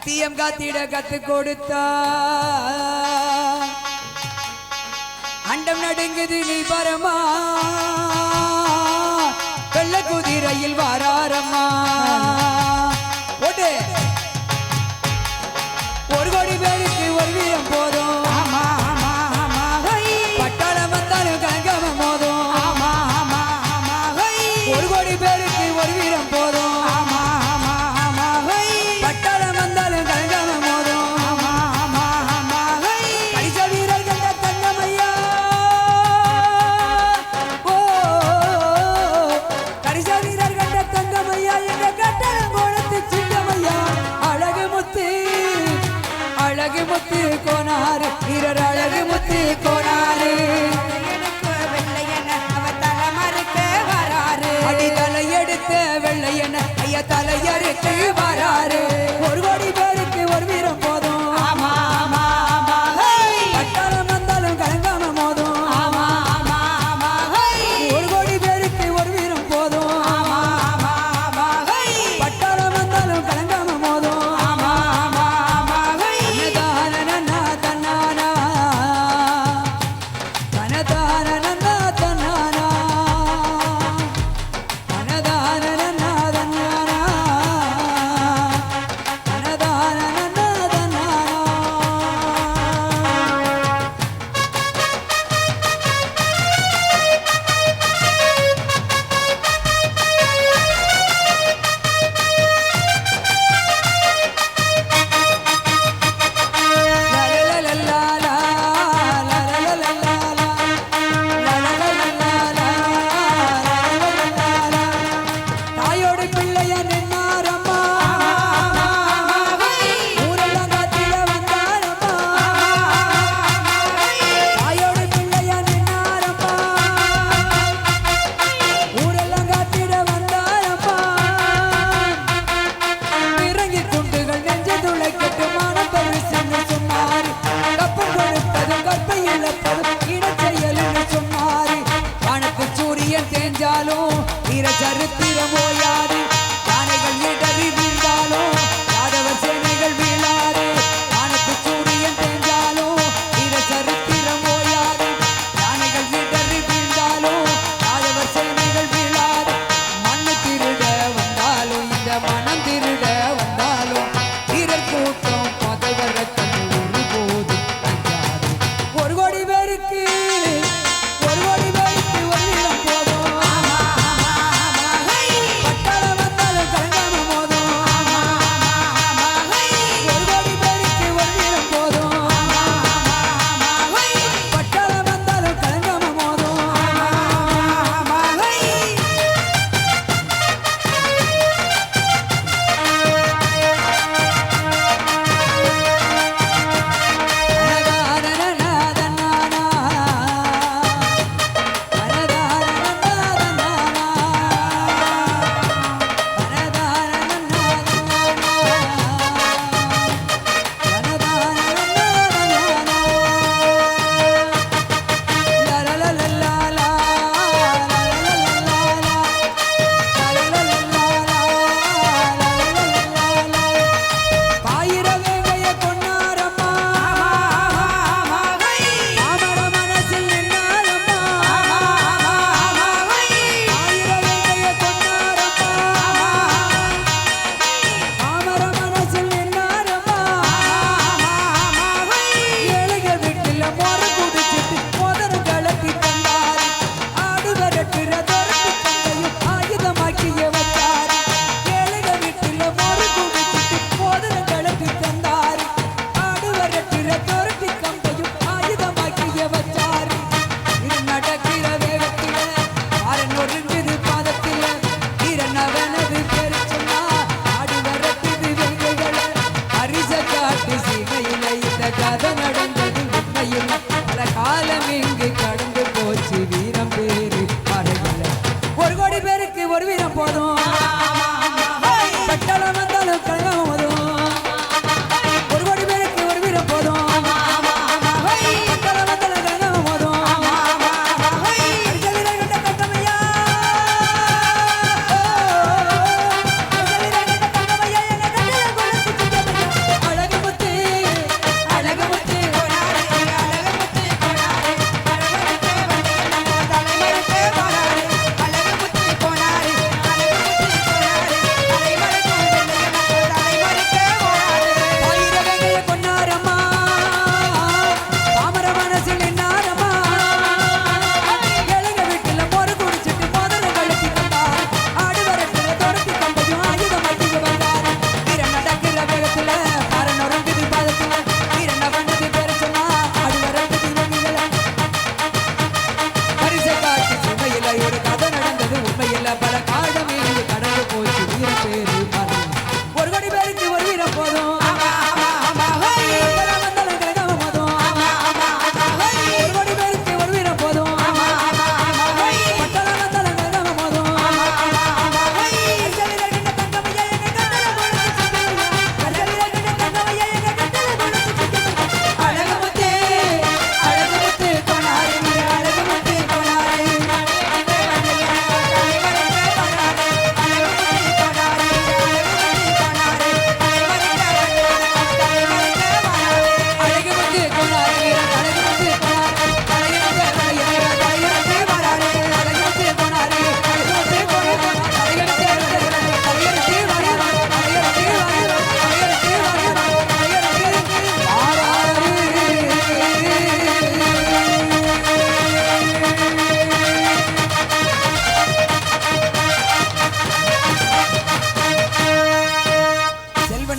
சத்தியம் காத்திட கத்து கொடுத்தா அண்டம் நடுங்குது நீ பரமா வெள்ள குதிரையில் வாராரம்மா போட்டு ஒரு கோடி பேருக்கு ஒரு வீரம் போதும் பட்டாளம் வந்தாலும் கலங்காம மோதும் ஒரு கோடி பேருக்கு ஒரு வீரம் போதும் பட்டாளம் வந்தாலும் கலங்காம மோதும் கடிச வீரர்கள் தங்கமையா ஓ கடிச வீரர்கள் தங்கமையா எங்க கட்டளம் கோணத்து சிங்கமையா அழகு முத்து கோனாரு வீரர் அழகு முத்து கோனாரு அடி தலையெடுத்த வெள்ளையன ஐயா தலையறுத்து வராரு ஒரு கோடி பேருக்கு ஒரு வீரம் போதும் பட்டாளம் வந்தாலும் கலங்காம மோதும் ஒரு கோடி பேருக்கு ஒரு வீரம் போதும் பட்டாளம் வந்தாலும் கலங்காம மோதும் அனதான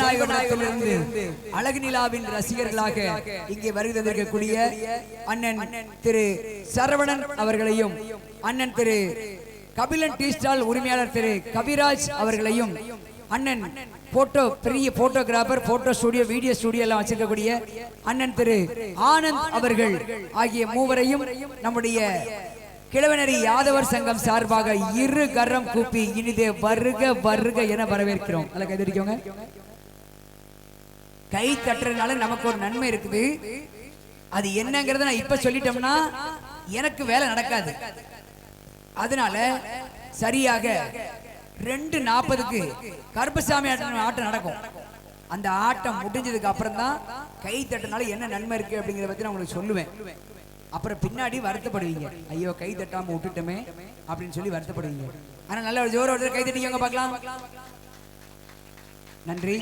தெய்வநாயகத்திலிருந்து அழகு நிலாவின் ரசிகர்களாக இங்கே வருகிறதற்கக்கூடிய அண்ணன் திரு சரவணன் அவர்களையும் அண்ணன் திரு கபிலன் டீ ஸ்டால் உரிமையாளர் திரு கவிராஜ் அவர்களையும் அண்ணன் போட்டோ பெரிய photographer photo studio video studio எல்லாம் வச்சிருக்கக்கூடிய அண்ணன் திரு ஆனந்த் அவர்கள் ஆகிய மூவரையும் நம்முடைய கிழவனரி யாதவர் சங்கம் சார்பாக இரு கரம் கூப்பி இனிதே வருக வருக என வரவேற்கிறோம். நல்லா கைதடிக்கோங்க. கை தட்டுறதுனால நமக்கு ஒரு நன்மை இருக்குது. அது என்னங்கறத நான் இப்ப சொல்லிட்டோம்னா எனக்கு வேலை நடக்காது. அதனால சரியாக 2:40க்கு கருப்பசாமி ஆட்டம் நடக்கும். அந்த ஆட்டம் முடிஞ்சதுக்கு அப்புறம் தான் கை தட்டினால என்ன நன்மை இருக்கு அப்படிங்கறத பத்தி நான் உங்களுக்கு சொல்லுவேன். அப்புறம் பின்னாடி வருத்தப்படுவீங்க, ஐயோ கை தட்டாம விட்டுட்டோமே அப்படின்னு சொல்லி வருத்தப்படுவீங்க. ஆனா நல்ல ஒரு ஜோர ஒருத்தர் கை தட்டிக்கோங்க பார்க்கலாம். நன்றி.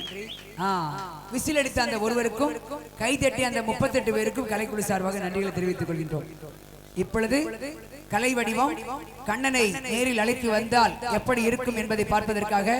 விசில் அடித்த அந்த ஒருவருக்கும் கை தட்டி அந்த 38 பேருக்கும் கலைக்குழு சார்பாக நன்றிகளை தெரிவித்துக் கொள்கின்றோம். இப்பொழுது கலை வடிவம் கண்ணனை நேரில் அழைத்து வந்தால் எப்படி இருக்கும் என்பதை பார்ப்பதற்காக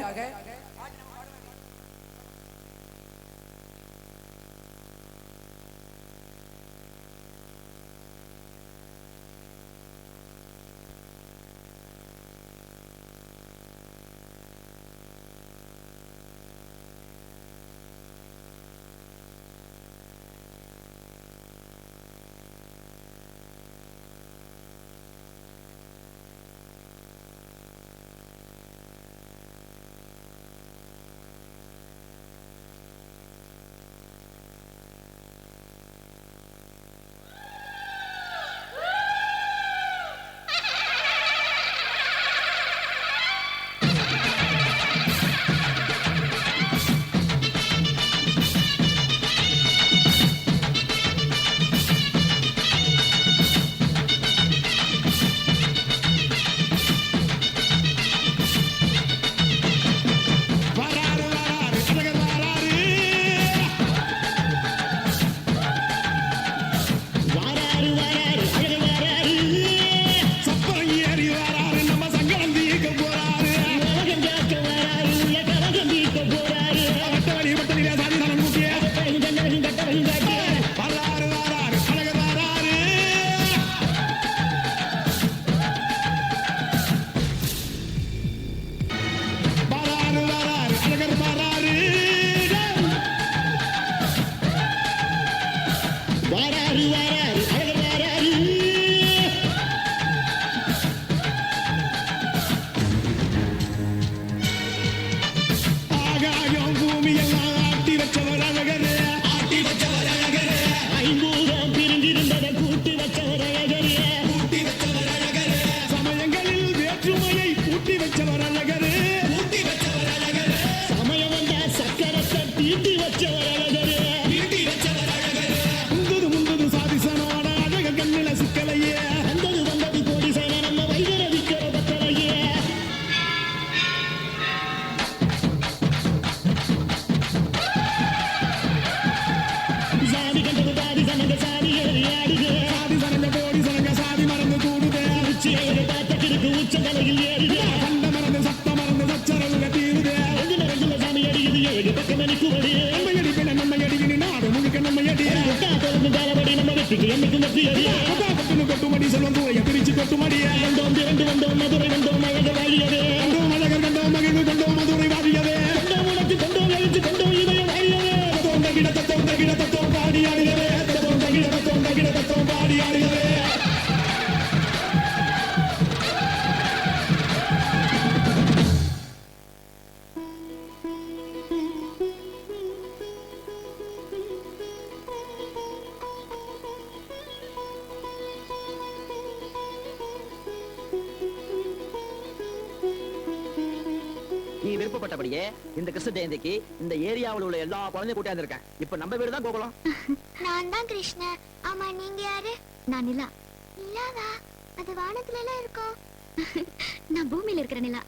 விருப்பப்பட்டபடியே இந்த கிருஷ்ண ஜெயந்திக்கு இந்த ஏரியாவில் உள்ள எல்லா குழந்தையும் கூட்டி வந்திருக்கேன். இப்ப நம்ம வீடு தான் கோகுலம். நான் தான் கிருஷ்ண. ஆமா, நீங்க யாரு? நான் நிலா. நிலாவா? அது வானத்துல எல்லாம் இருக்கும். நான் பூமியில இருக்கிற நிலா.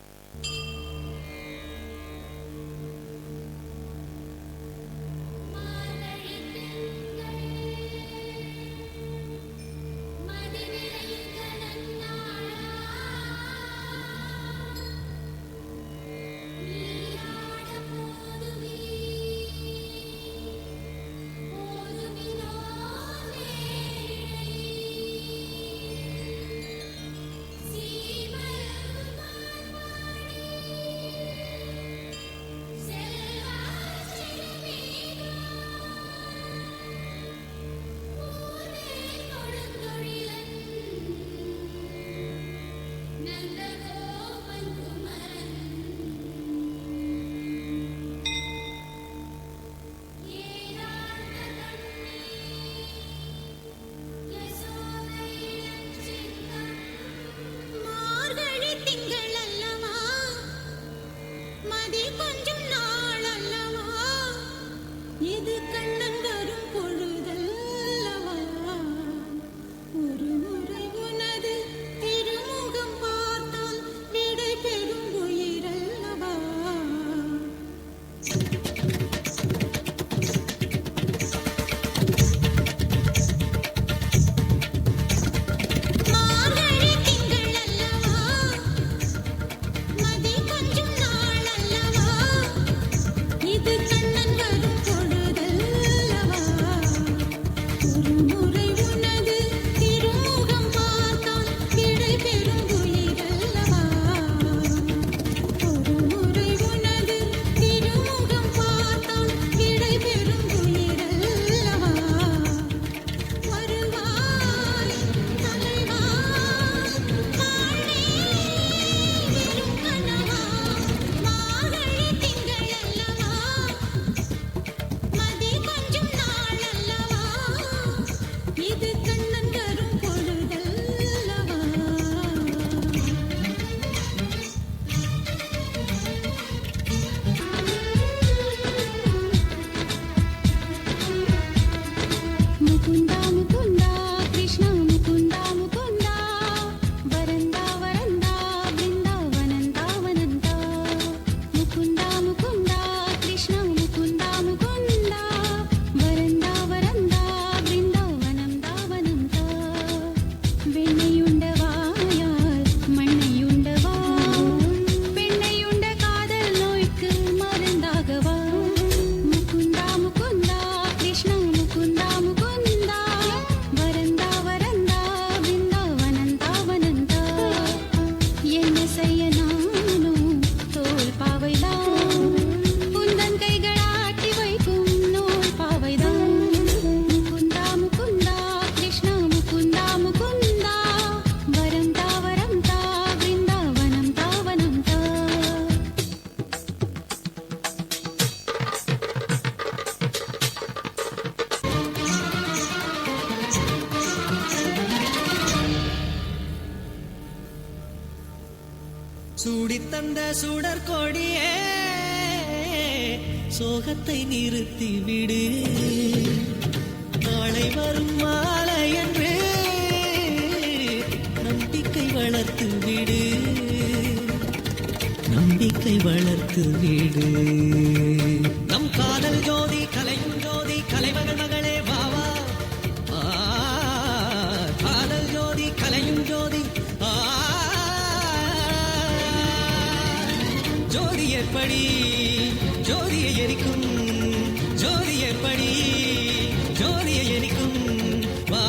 தந்த சுடற்கொடியே சோகத்தை நிறுத்தி விடு. நாளை வரும் மாலை என்று நம்பிக்கை வளர்த்து விடு. நம்பிக்கை வளர்த்து விடு. நம் காதல் ஜோதி கலையும் ஜோதி கலைமகள் மகளே வாவா. காதல் ஜோதி கலையும் ஜோதி ஜோதி ஏற்படி ஜோதியை எரிக்கும். ஜோதி ஏற்படி ஜோதியை எரிக்கும். வா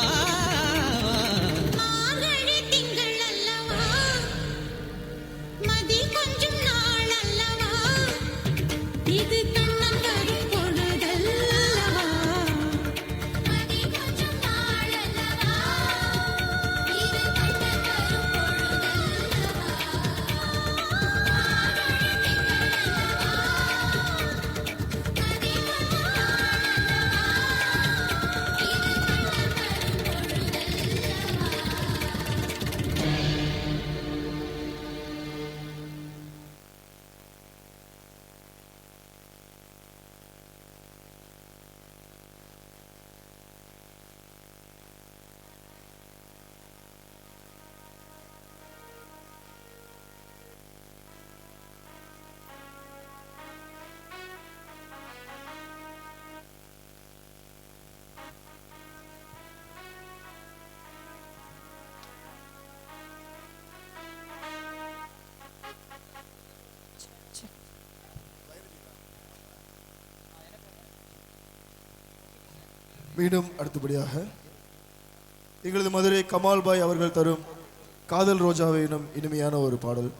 மீண்டும் அடுத்தபடியாக எங்களது மதுரை கமால் பாய் அவர்கள் தரும் காதல் ரோஜாவை எனும் இனிமையான ஒரு பாடல்.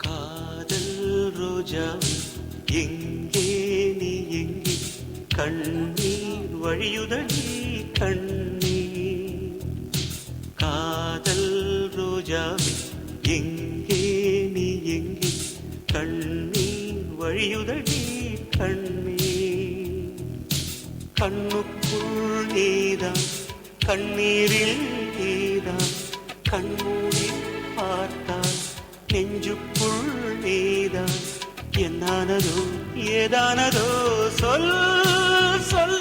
காதல் ரோஜாவை எங்கே நீ எங்கே கண்ணீர் வழியுதடி கண்ணீர். காதல் ரோஜாவே எங்கே நீ எங்கே கண்ணீர் வழியுதடி கண்ணீர். கண்ணுக்குள் நீதான் கண்ணீரில் நீதான் கண்மூடி பார்த்தால் நெஞ்சுக்குள் நீதான். என்னானதோ ஏதானதோ சொல் சொல்.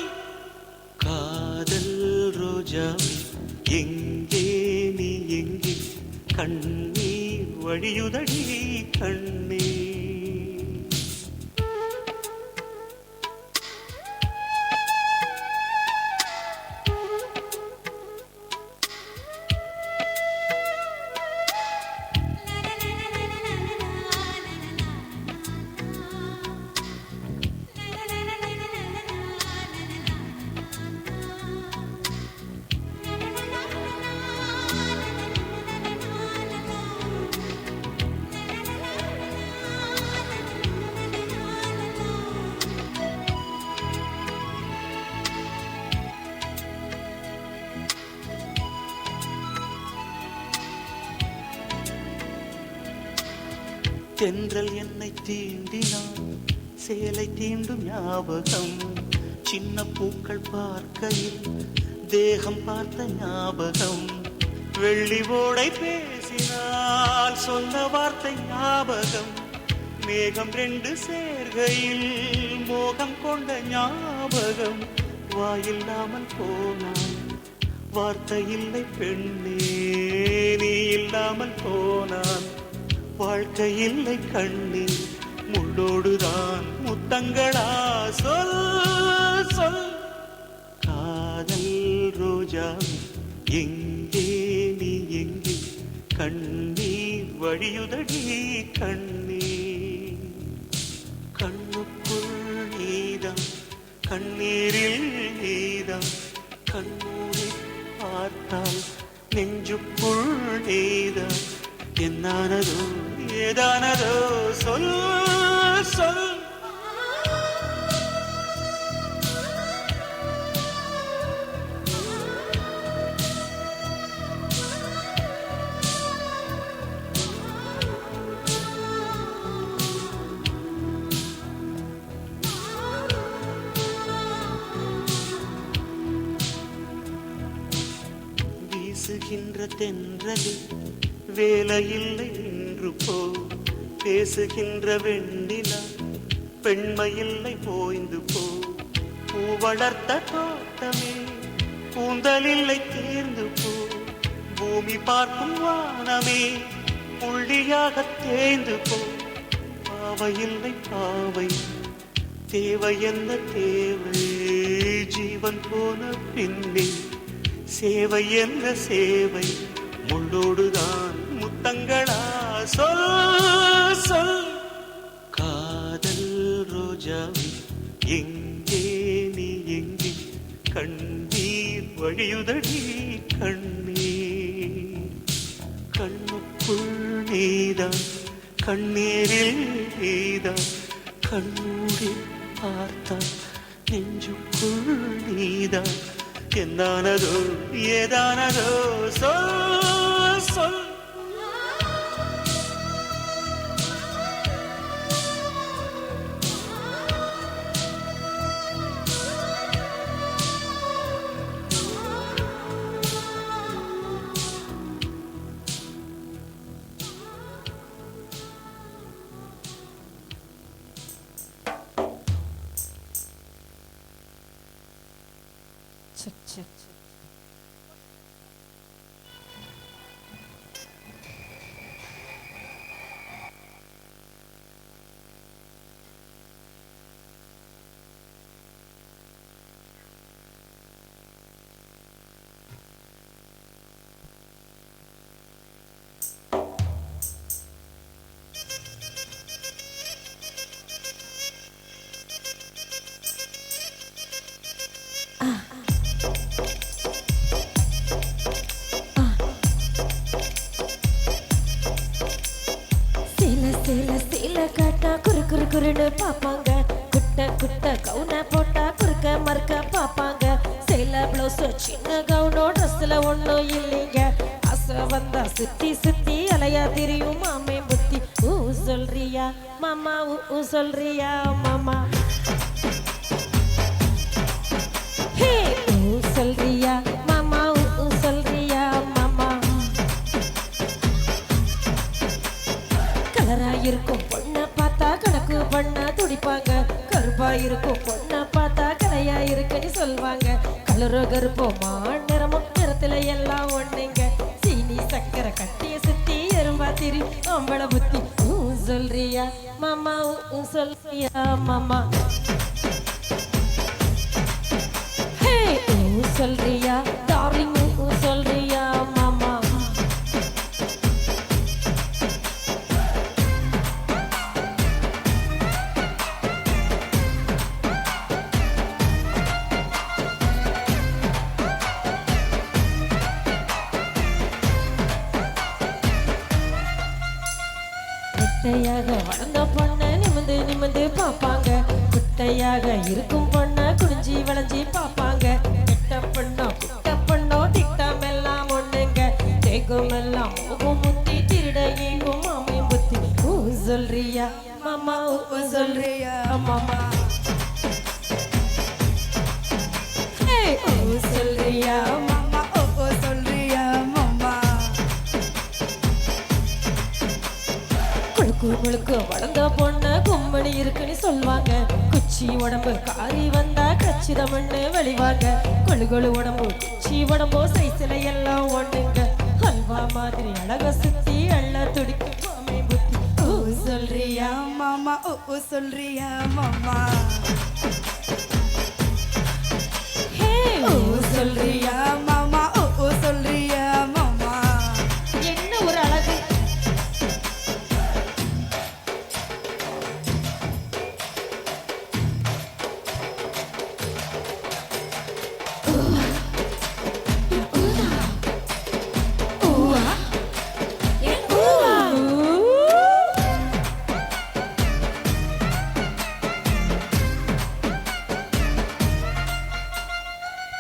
காதல் ரோஜாவே எங்கே நீ எங்கே கண்ணீர் வழியுதடி கண்ணீர். தென்றல் என்னை தீண்டினான் சேலை தீண்டும் ஞாபகம். சின்ன பூக்கள் பார்க்கையில் தேகம் பார்த்த ஞாபகம். வெள்ளி ஓடை பேசினால் சொன்ன வார்த்தை ஞாபகம். மேகம் ரெண்டு சேர்கையில் மோகம் கொண்ட ஞாபகம். வாயில்லாமல் போனான் வார்த்தை இல்லை பெண்ணே நீ இல்லாமல் போனான் வாழ்க்கை இல்லை கண்ணீர். முள்ளோடுதான் முத்தங்களா சொல் சொல். காதல் ரோஜா எங்கே நீ எங்கே கண்ணீர் வழியுதடி கண்ணீர். கண்ணுக்குள் நீதான் கண்ணீரில் நீதான் கண்ணூரை பார்த்தால் நெஞ்சுக்குள் நீதான். என்னானதோ ஏதானதோ சொல் சொல். வீசுகின்ற தென்றலே வேலையில்லை நின்று போ, பேசுகின்ற வெண்ணிலா பெண்மையில்லை போய்ந்து போ, பூ வளர்த்த தோட்டமே கூந்தலில்லை தேர்ந்து போ, பூமி பார்க்கும் வானமே புள்ளியாக தேய்ந்து போ, பாவையில்லை பாவை தேவை என்ன தேவை, ஜீவன் போன பின்னே சேவை என்ன சேவை, முள்ளோடுதான் முத்தங்களா சொல் சொல். காதல் ரோஜாவே எங்கே நீ எங்கே, கண்ணீர் வழியுதடி கண்ணீர், கண்ணுக்குள் நீதான் கண்ணீரில் நீதான், கண்ணூரி பார்த்தான் நெஞ்சுக்குள் நீதான், என்னானதோ ஏதானதோ சொல் சொல். குருன்னு பாப்பாங்க, குட்ட குட்ட கவுன போட்டா குறுக்க மறுக்க பாப்பாங்க, சேல பிளவுஸ் சின்ன கவுனோ ட்ரெஸ்ல ஒண்ணும் இல்லைங்க, ஆசை வந்தா சுத்தி சுத்தி அலையா தெரியும் மாமே புத்தி. ஊ சொல்றியா மாமா, ஊ சொல்றியா மாமா, ஹே ஊ சொல்றியா மாமா, ஊ சொல்றியா மாமா. கலரா இருக்கும் பொண்ணை பார்த்தா கணக்கு பண்ண துடிப்பாங்க, கருப்பா இருக்கும் பொண்ணை பார்த்தா கலையா இருக்குன்னு சொல்வாங்க, கலரோ கருப்போமா நிறமும் நிறத்துல எல்லாம் ஒண்ணுங்க, சீனி சக்கரை கட்டிய சுத்தி எறும்பா திரி அம்பள புத்தி. ஊ சொல்றியா மாமா, ஊ சொல்றியா மாமா, ஹே ஊ சொல்றியா டார்லிங், ஊ சொல்றியா மாமா. குட்டையாக வளர்ந்த பொண்ண நிமிந்து நிமிந்து பாப்பாங்க, குட்டையாக இருக்கும் பொண்ண குடிஞ்சி வளைஞ்சி பாப்பாங்க, கெட்ட பொண்ணோ குட்ட பொண்ணோ திட்டம் எல்லாம் ஒண்ணுங்க, தேகம் எல்லாம் மோகம் முத்தி திருட எங்கும் மாமை புத்தி. ஊ சொல்றியா மாமா, ஊ சொல்றியா மாமா, ஹே ஊ சொல்றியா மாமா, ஊ சொல்றியா மாமா. குழுக்கு முழுக்கு வளர்ந்த பொண்ணு கும்மணி இருக்குன்னு சொல்வாங்க, குச்சி உடம்பு காரி வந்தா கச்சிதமண்ணு வெளிவாங்க, கொழு கொழு உடம்பு குச்சி உடம்போ சைஸ்ல எல்லாம் ஒண்ணுங்க, ஹல்வா மாதிரி அழக சுத்தி அள்ள துடிக்கும் மாமை புத்தி. ஊ சொல்றியா மாமா, ஊ சொல்றியா மாமா, ஹே ஊ சொல்றியா மாமா, ஊ சொல்றியா மாமா. என்ன ஒரு அழகு,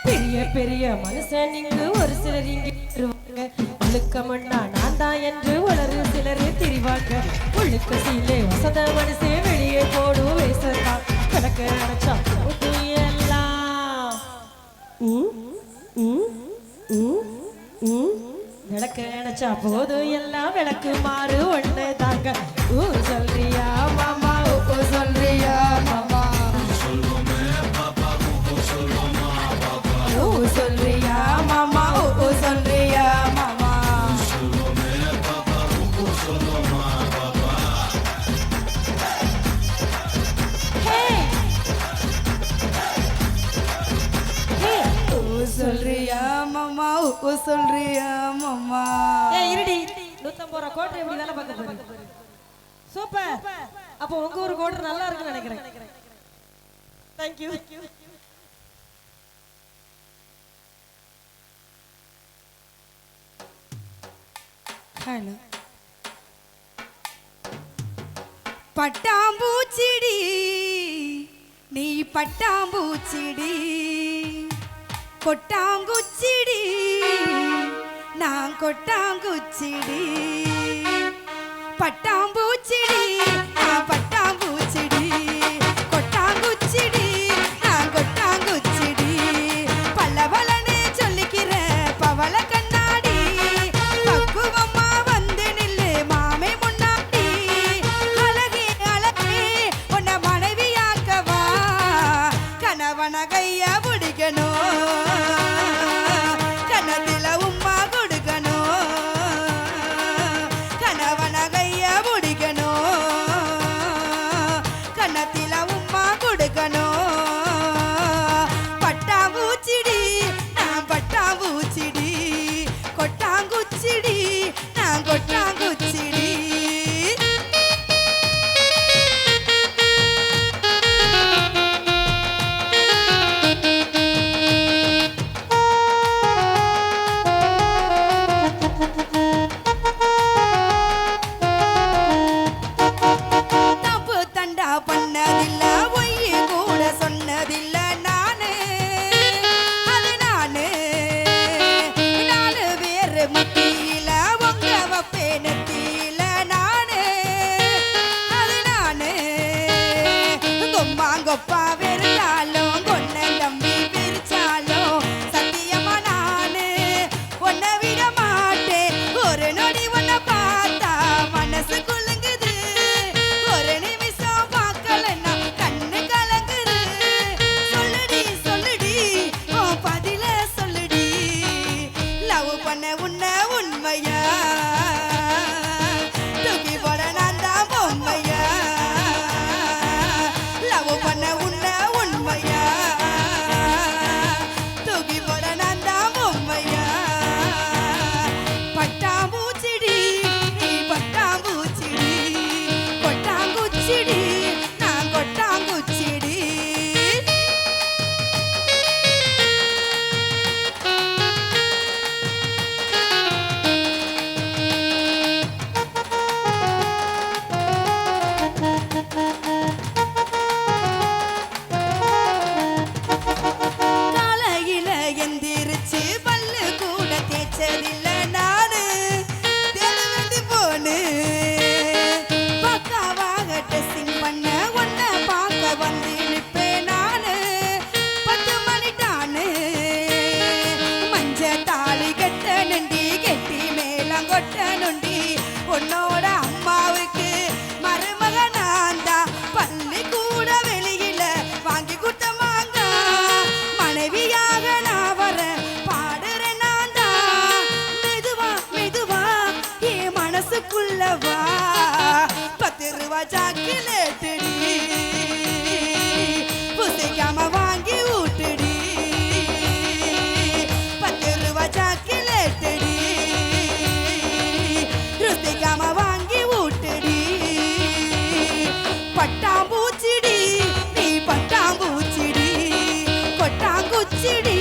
பெரிய பெரிய மனுஷன் இங்கு ஒரு சிலர் இங்கு வருவாங்க, ஒழுக்க மண்ணா நான் தான் என்று வளரு சிலர் திரிவாங்க, ஒழுக்க சீலே வசத மனுஷே வெளியே போடும் வேசத்தான் கணக்கு நினைச்சா போது எல்லாம். வச்சா போதும் எல்லாம் விளக்கு மாறு ஒண்ணு தாங்க ஊ சொல்றியா மாமா ஊ சொல்றியா மாமா ஊ சொல்றியா மாமா ஊ சொல்றியா மாமா சொல்றியா மாமா ஊ சொல்றியா மாமா ஏய் இருடி 150 ரூபா கோட்டை எப்படி வேலை பார்க்க போறீங்க சூப்பர் அப்போ உங்க ஊர் கோட்டை நல்லா இருக்குன்னு நினைக்கிறேன் Thank you ஹலோ பட்டாம்பூச்சிடி நீ பட்டாம்பூச்சிடி கொட்டாங்குச்சிடி நான் கொட்டாங்குச்சிடி பட்டாம்பூச்சிடி நான் பட்டாம்பூச்சிடி கொட்டாங்குச்சிடி நான் கொட்டாங்குச்சிடி பல்லவலனே சொல்லிக்கிற பவள கண்ணாடி பக்குவமா வந்து நில்லு மாமே முன்னாடி அழகே அழகே உன்னை மனைவியாக்கவா கணவன கைய பிடிக்கணும் கணத்தில உம்மா கொடுக்கணும் கணவன கைய பிடிக்கணும் கணத்தில உம்மா கொடுக்கணும் பட்டாம்பூச்சிடி நான் பட்டாம்பூச்சிடி கொட்டாங்குச்சிடி நான் கொட்டாங்குச்சிடி தப்பு தண்டா பண்ணதில்ல பொய் கூட சொன்னதில்ல நானு அது நானு நாலு பேரு மத்தியில உங்க வப்பே நெத்தியில நானு அது நானு கொம்மாங்கொப்பா வெறுத்தாலும் கொன்ன தம்பி பிரிச்சாலும் சத்தியமா நானு உன்னை விட மாட்டேன் ஒரு நொடி உன்னை பார்த்தா மனசு குலுங்குது ஒரு நிமிஷம் பார்க்கலன்னா கண்ணு கலங்குது சொல்லுடி சொல்லுடி உன் பதில சொல்லுடி லவ் பண்ண உன்னை உண்மையா தூக்கி போட நான் தான் பொம்மையா லவ் பண்ண உன்னை உண்மையா தூக்கி போட நான் தான் பொம்மையா பட்டாம்பூச்சிடி நீ பட்டாம்பூச்சிடி கொட்டாங்குச்சிடி நான் கொட்டாங்குச்சிடி காலையில எந்திரிச்சு பல்லு கூட தேய்ச்சதில்ல நானு தெளிவெட்டி போனு பக்காவாக ட்ரெஸ்ஸிங் பண்ண உன்னை பார்க்க வந்து நிற்பேன் நானு 10 மணிட்டானு மஞ்ச தாலி கட்ட நண்டி கெட்டி மேலம் கொட்ட நொண்டி உன்னோட அம்மாவுக்கு மருமக நான் தான் பள்ளி கூட வெளியில வாங்கி குட்டமாங்க மனைவியாக நான் வர பாடுறேன் நான் தான் மெதுவா மெதுவா என் மனசுக்குள்ளவா 10 ரூபா சாக்கிலேட்டுடி புசிக்காம வாங்கி ஊட்டுடி 10 ரூபா சாக்கிலேட்டுடி ருசிக்காம வாங்கி ஊட்டுடி பட்டாம்பூச்சிடி நீ பட்டாம்பூச்சிடி கொட்டாங்குச்சிடி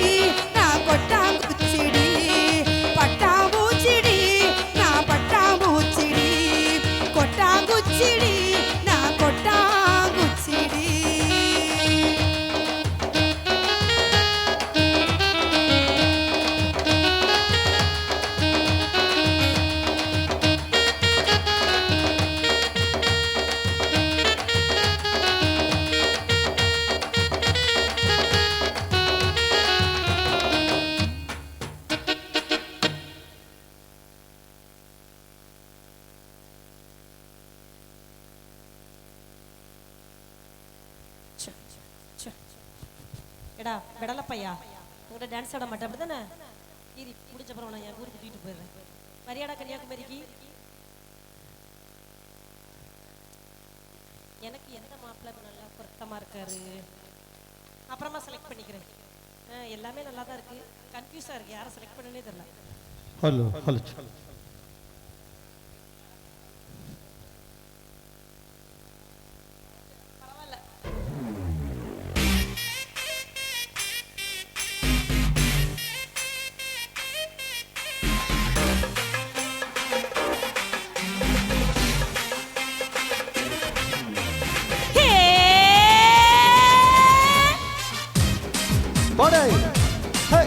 நான் கொட்டாங்குச்சிடி பட்டாம்பூச்சிடி நான் பட்டாம்பூச்சிடி கொட்டாங்குச்சிடி நான் கொட்டாங்குச்சிடி ச்சே, ச்சே. எடா விடல பையா உங்கள்கிட்ட டான்ஸ் ஆட மாட்டேன் அப்படி தானே கீரி முடிச்சப்பறம் நான் என் ஊருக்கு தூக்கிட்டு போயிடுறேன் மரியாடா கன்னியாகுமரிக்கு எனக்கு எந்த மாப்பிள்ளை நல்லா பொருத்தமாக இருக்காரு அப்புறமா செலக்ட் பண்ணிக்கிறேன் எல்லாமே நல்லா தான் இருக்கு கன்ஃபியூஸாக இருக்கு யாரை செலக்ட் பண்ணனே தெரியல ஹலோ ஹலோ பரவாயில்ல போடே ஹே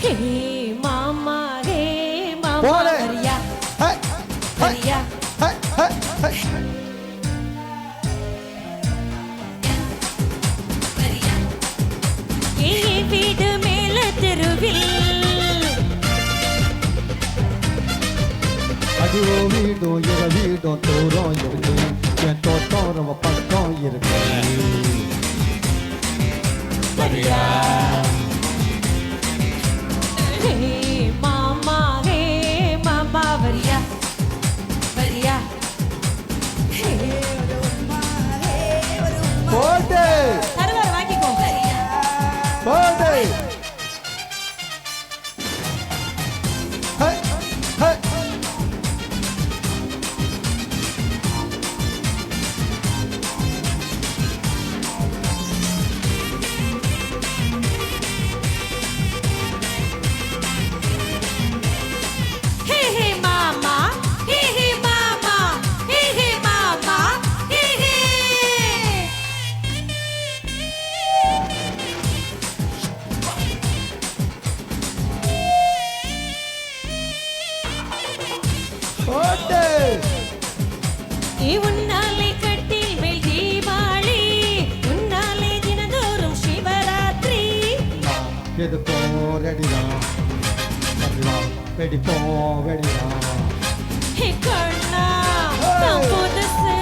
ஹே மாமா போடே வரியா ஹே வரியா ஹே ஹே ஹே வீடு மேல தெருவில் அடிவோ வீடும் இர வீடும் தூரம் இருக்கு என் தோட்டம் ரொம்ப பக்கம் இருக்கு வரியா மாமா வரியா வரியா போடே தருவார் வாங்கிக்கோ போடே ஹே ஹே போடே உன்னாலே கட்டில் மேல் தீபாவளி உன்னாலே தினந்தோறும் சிவராத்திரி எதுக்கோ ரெடிதான் வெடிப்போ வெடிதான் கண்ணா நான் புதுசு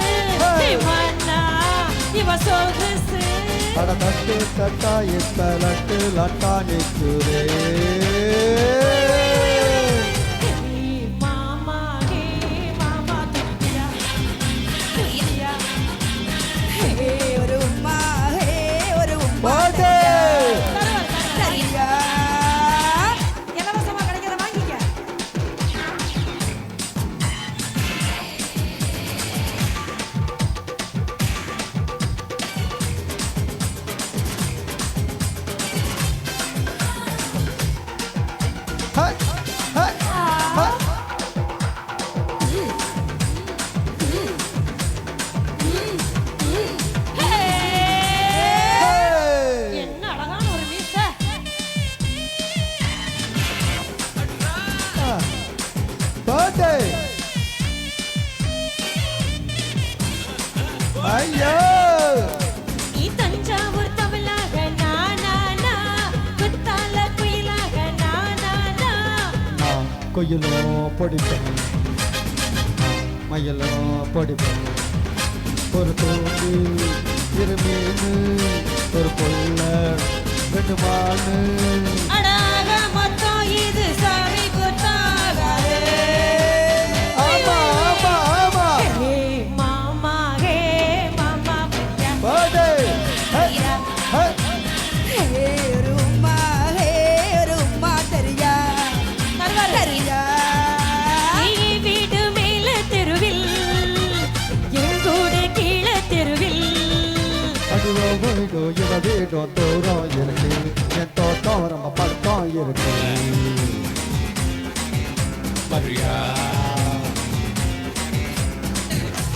மண்ணா இவ சொகுசு அட தட்டு தட்டா இப்ப லட்டு லட்டா நிற்குதே மாமா துடியா துடியா ஒரு உம்மா ஒரு உம்மா போடே சரியா இலவசமா கிடைக்கிற வாங்கிக்க ஹே ஹே ஹே என்ன அழகான ஒரு மீச போடே ஐயோ நீ தஞ்சாவூர் தமிழாக நானா குத்தால குயிலாக நானா நான் கொயிலோ பொடிப்பேன் மயிலோ பொடிப்பேன் ஒரு தூண்டு இரு மீன் ஒரு பொல்ல ரெண்டு மானு அடாக மொத்தம் இது சாமி குத்தாகாது ஆமா ஆமா ஆமா மாமா போடே ஹே ஹே ஒரு உம்மா சரியா சரியா வீடு மேல தெருவில் எங்கூட கீழ தெருவில் அதுவோ வீடோ இவ வீடோ தூரம் இருக்கு என் தோட்டம் ரொம்ப பக்கம் இருக்கு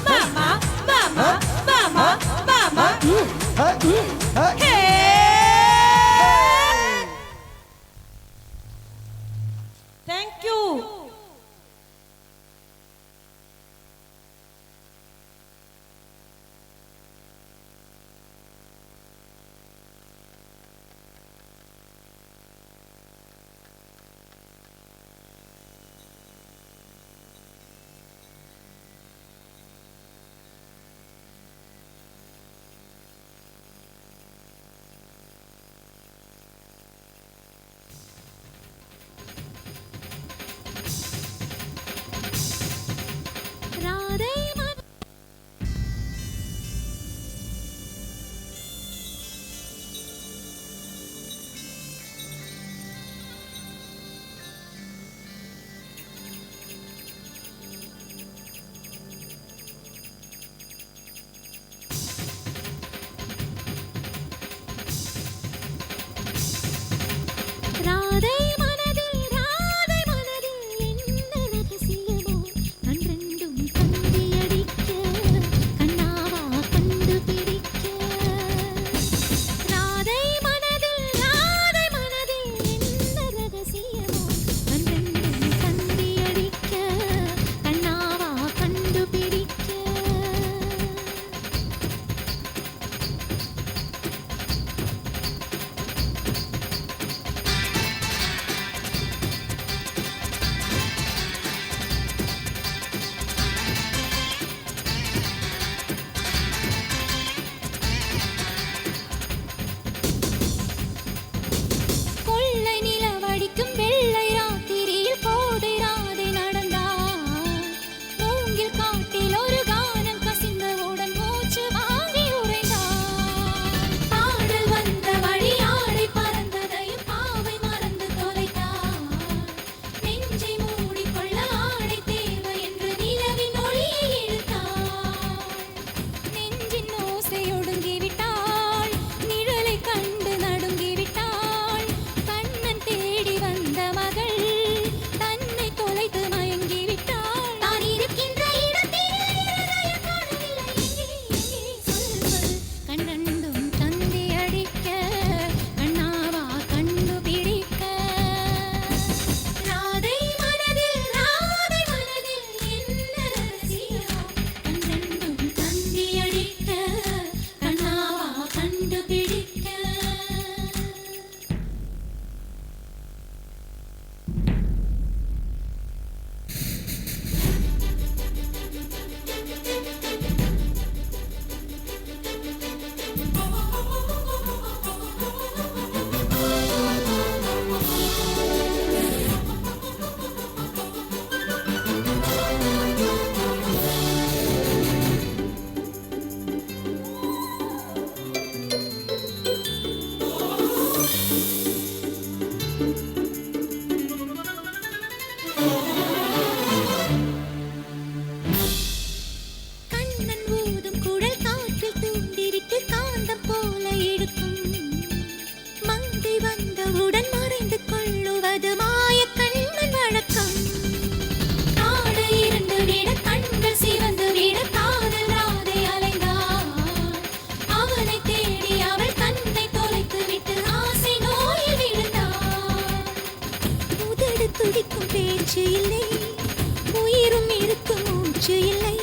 மாமா மாமா மாமா மாமா ஹே ஹே தேங்க்யூ கண்ணன் ஊதும் குழல் காற்றில் தூண்டிவிட்டு காந்தம் போல எடுக்கும் மங்கை வந்தவுடன் மறைந்து கொள்ளுவது மாய கண்ணன் வழக்கம் ஆடை இருந்து விட கண்கள் சிவந்து விட காதல் ராதை அலைந்தாள் அவனை தேடி அவள் தன்னை தொலைத்து விட்டு ஆசை நோயில் விழுந்தாள் உதடு துடிக்கும் பேச்சு இல்லை உயிரும் இருக்கும் மூச்சு இல்லை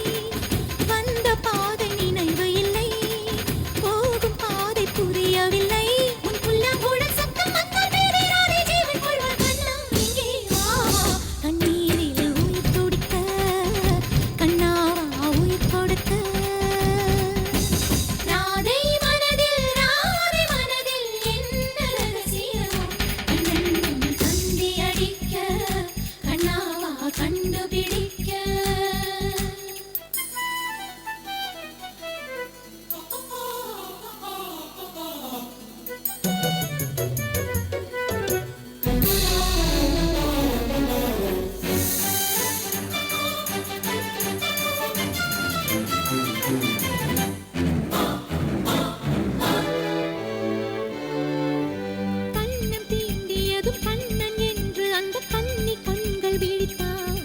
வந்த பாதை நினைவு இல்லை போகும் பாதை புரியவில்லை உன் புல்லாங்குழல் சத்தம் வந்தால் வேறு யாரை ஜீவன் கொள்வார் கண்ணா இங்கே வா கண்ணீரில் உயிர் துடிக்க கண்ணாவா உயிர் கொடுக்க ராதை மனதில் என்ன ரகசியமோ கண்ணன் தந்தி அடிக்க கண்ணாவா கண்டுபிடிக்க கண்ணம் தீண்டியதும் கண்ணன் என்று அந்த கன்னி கண்கள் விழித்தாள்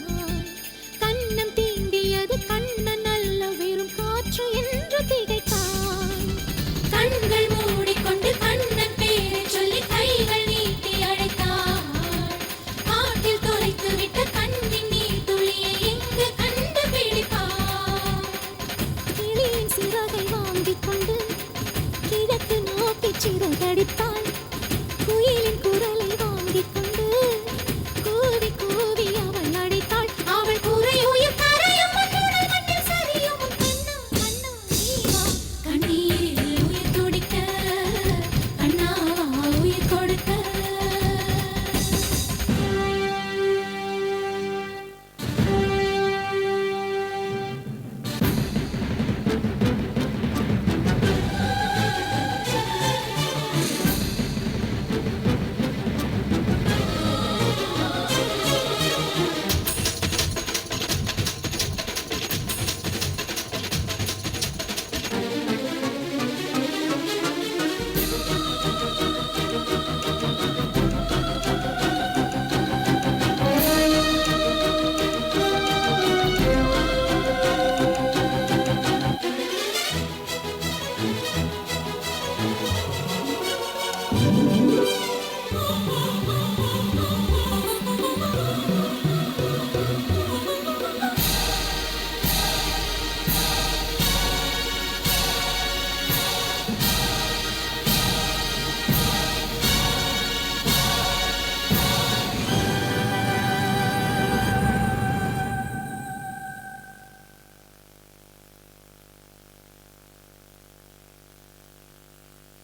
கண்ணம் தீண்டியது கண்ணன் அல்ல வெறும் காற்று என்று திகைத்தாள் கண்கள் மூடிக்கொண்டு கண்ணன் பேரை சொல்லி கைகள் நீட்டி அழைத்தாள் காட்டில் தொலைத்து விட்ட கண்ணின் நீர் துளியை எங்கு கண்டுபிடிப்பாள் கிளியின் சிறகை வாங்கிக் கொண்டு கிழக்கு நோக்கி சிறகடித்தாள் குயிலின் குரலை வாங்கிக் கொண்டு கூவி கூவி அவள் அழைத்தாள் அவள் கூரை உயிர் கரையும் உன்னுடல் மண்ணில் சரியும் உன் கண்ணா கண்ணா நீ வா கண்ணீரில் உயிர் துடிக்க கண்ணாவா உயிர் கொடுக்க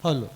ஹலோ